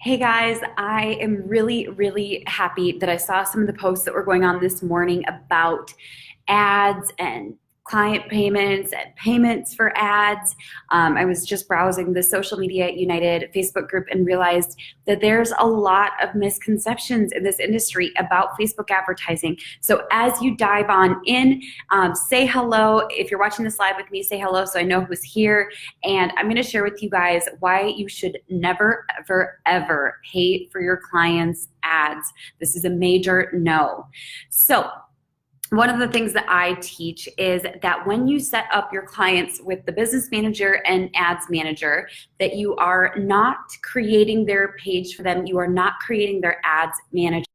Hey guys, I am really happy that I saw some of the posts that were going on this morning about ads and client payments and payments for ads. I was just browsing the Social Media United Facebook group and realized that there's a lot of misconceptions in this industry about Facebook advertising. So as you dive on in, say hello. If you're watching this live with me, say hello so I know who's here. And I'm going to share with you guys why you should never, ever pay for your clients' ads. This is a major no. So one of the things that I teach is that when you set up your clients with the business manager and ads manager, that you are not creating their page for them. You are not creating their ads manager.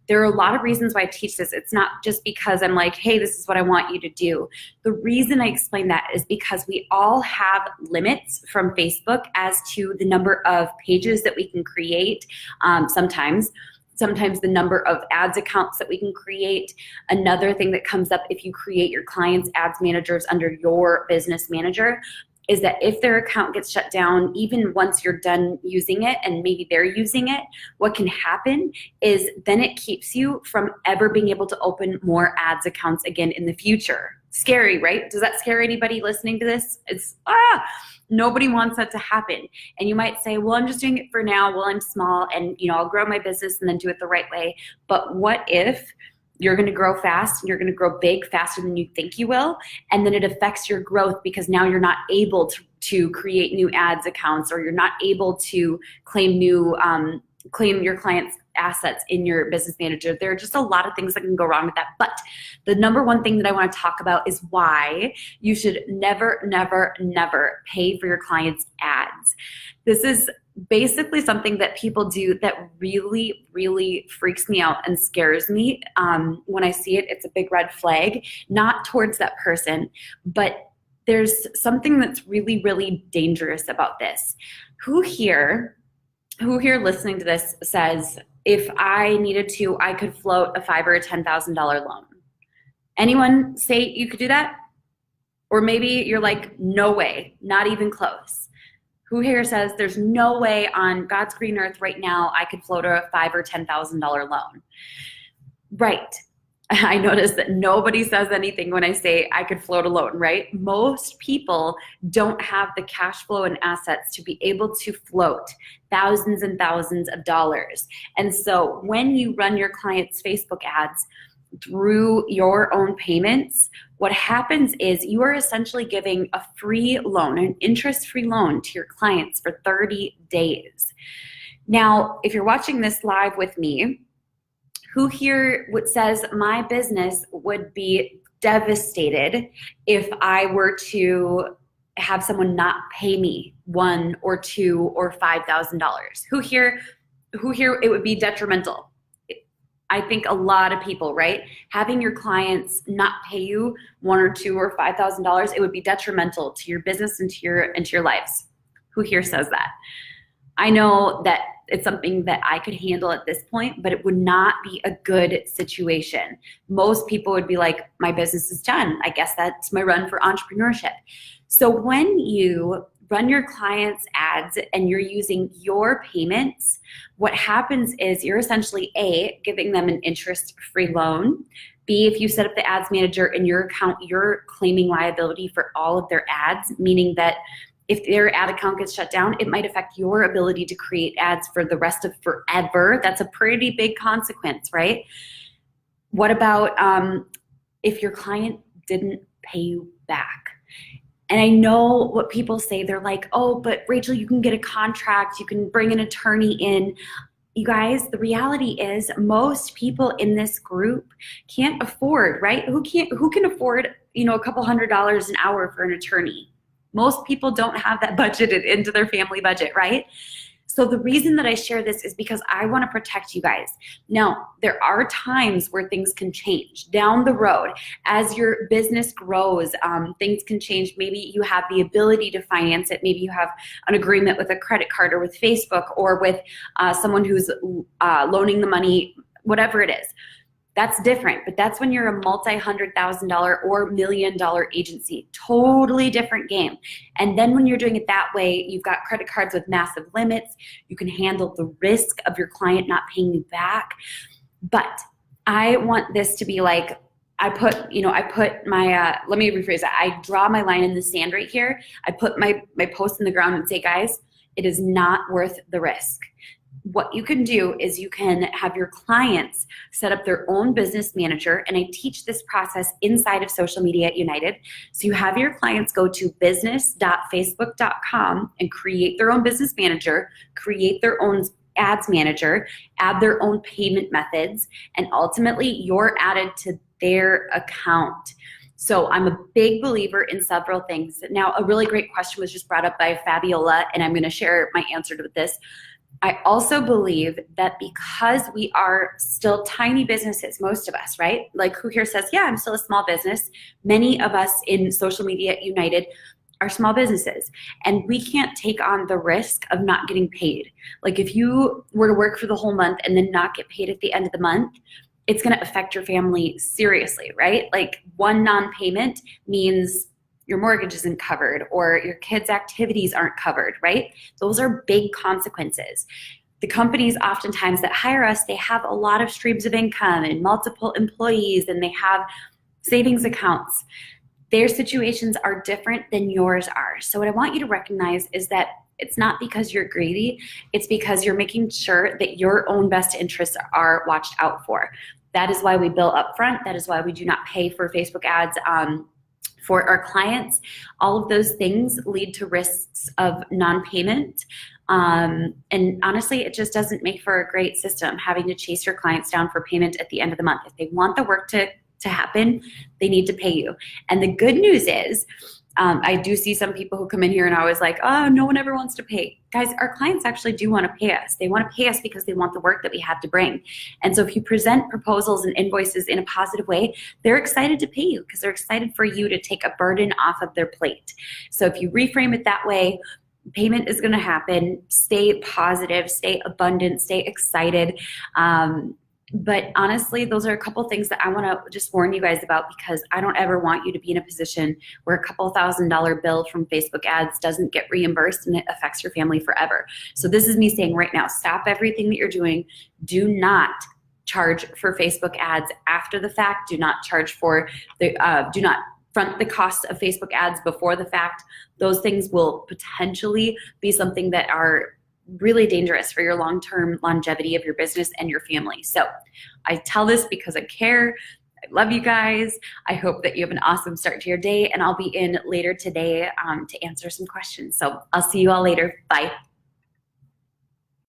There are a lot of reasons why I teach this. It's not just because I'm like, hey, this is what I want you to do. The reason I explain that is because we all have limits from Facebook as to the number of pages that we can create sometimes the number of ads accounts that we can create. Another thing that comes up if you create your clients' ads managers under your business manager is that if their account gets shut down, even once you're done using it and maybe they're using it, what can happen is then it keeps you from ever being able to open more ads accounts again in the future. Scary, right? Does that scare anybody listening to this? Nobody wants that to happen. And you might say, well, I'm just doing it for now while I'm small and I'll grow my business and then do it the right way. But what if you're going to grow fast and you're going to grow big faster than you think you will, and then it affects your growth because now you're not able to create new ads accounts, or you're not able to claim your clients' assets in your business manager. There are just a lot of things that can go wrong with that. But the number one thing that I want to talk about is why you should never pay for your clients' ads. This is basically something that people do that really freaks me out and scares me. When I see it, it's a big red flag, not towards that person, but there's something that's really dangerous about this. Who here listening to this says, if I needed to, I could float a $5,000 or a $10,000 loan? Anyone say you could do that? Or maybe you're like, no way, not even close. Who here says there's no way on God's green earth right now I could float a $5,000 or $10,000 loan? Right. I notice that nobody says anything when I say I could float a loan, right? Most people don't have the cash flow and assets to be able to float thousands and thousands of dollars. And so when you run your clients' Facebook ads through your own payments, what happens is you are essentially giving a free loan, an interest-free loan to your clients for 30 days. Now, if you're watching this live with me, who here says my business would be devastated if I were to have someone not pay me $1,000 or $2,000 or $5,000? Who here it would be detrimental? I think a lot of people, right? Having your clients not pay you $1,000 or $2,000 or $5,000, it would be detrimental to your business and to your lives. Who here says that? I know that it's something that I could handle at this point, but it would not be a good situation. Most people would be like, my business is done. I guess that's my run for entrepreneurship. So when you run your clients' ads and you're using your payments, what happens is you're essentially A, giving them an interest-free loan. B, if you set up the ads manager in your account, you're claiming liability for all of their ads, meaning that if their ad account gets shut down, it might affect your ability to create ads for the rest of forever. That's a pretty big consequence, right? What about if your client didn't pay you back? And I know what people say. They're like, oh, but Rachel, you can get a contract. You can bring an attorney in. You guys, the reality is most people in this group can't afford, right? Who can afford, a couple $100 an hour for an attorney? Most people don't have that budgeted into their family budget, right? So the reason that I share this is because I want to protect you guys. Now, there are times where things can change down the road. As your business grows, things can change. Maybe you have the ability to finance it. Maybe you have an agreement with a credit card or with Facebook or with someone who's loaning the money, whatever it is. That's different, but that's when you're a multi-$100,000 or $1 million agency. Totally different game. And then when you're doing it that way, you've got credit cards with massive limits. You can handle the risk of your client not paying you back. But I want this to be like, I put my, let me rephrase that. I draw my line in the sand right here. I put my post in the ground and say, guys, it is not worth the risk. What you can do is you can have your clients set up their own business manager, and I teach this process inside of Social Media United. So you have your clients go to business.facebook.com and create their own business manager, create their own ads manager, add their own payment methods, and ultimately you're added to their account. So I'm a big believer in several things. Now, a really great question was just brought up by Fabiola, and I'm going to share my answer to this. I also believe that because we are still tiny businesses, most of us, right? Like, who here says, yeah, I'm still a small business? Many of us in Social Media United are small businesses, and we can't take on the risk of not getting paid. Like, if you were to work for the whole month and then not get paid at the end of the month, it's going to affect your family seriously, right? Like, one non-payment means your mortgage isn't covered or your kids' activities aren't covered, right? Those are big consequences. The companies oftentimes that hire us, they have a lot of streams of income and multiple employees, and they have savings accounts. Their situations are different than yours are. So what I want you to recognize is that it's not because you're greedy, it's because you're making sure that your own best interests are watched out for. That is why we bill upfront. That is why we do not pay for Facebook ads for our clients. All of those things lead to risks of non-payment. And honestly, it just doesn't make for a great system, having to chase your clients down for payment at the end of the month. If they want the work to happen, they need to pay you. And the good news is, I do see some people who come in here and are always like, oh, no one ever wants to pay. Guys, our clients actually do want to pay us. They want to pay us because they want the work that we have to bring. And so if you present proposals and invoices in a positive way, they're excited to pay you because they're excited for you to take a burden off of their plate. So if you reframe it that way, payment is going to happen. Stay positive, stay abundant, stay excited. But honestly, those are a couple things that I want to just warn you guys about, because I don't ever want you to be in a position where a couple $1,000 bill from Facebook ads doesn't get reimbursed and it affects your family forever. So this is me saying right now, stop everything that you're doing. Do not charge for Facebook ads after the fact. Do not charge for the, do not front the costs of Facebook ads before the fact. Those things will potentially be something that are really dangerous for your long-term longevity of your business and your family. So I tell this because I care. I love you guys. I hope that you have an awesome start to your day, and I'll be in later today to answer some questions. So I'll see you all later. Bye.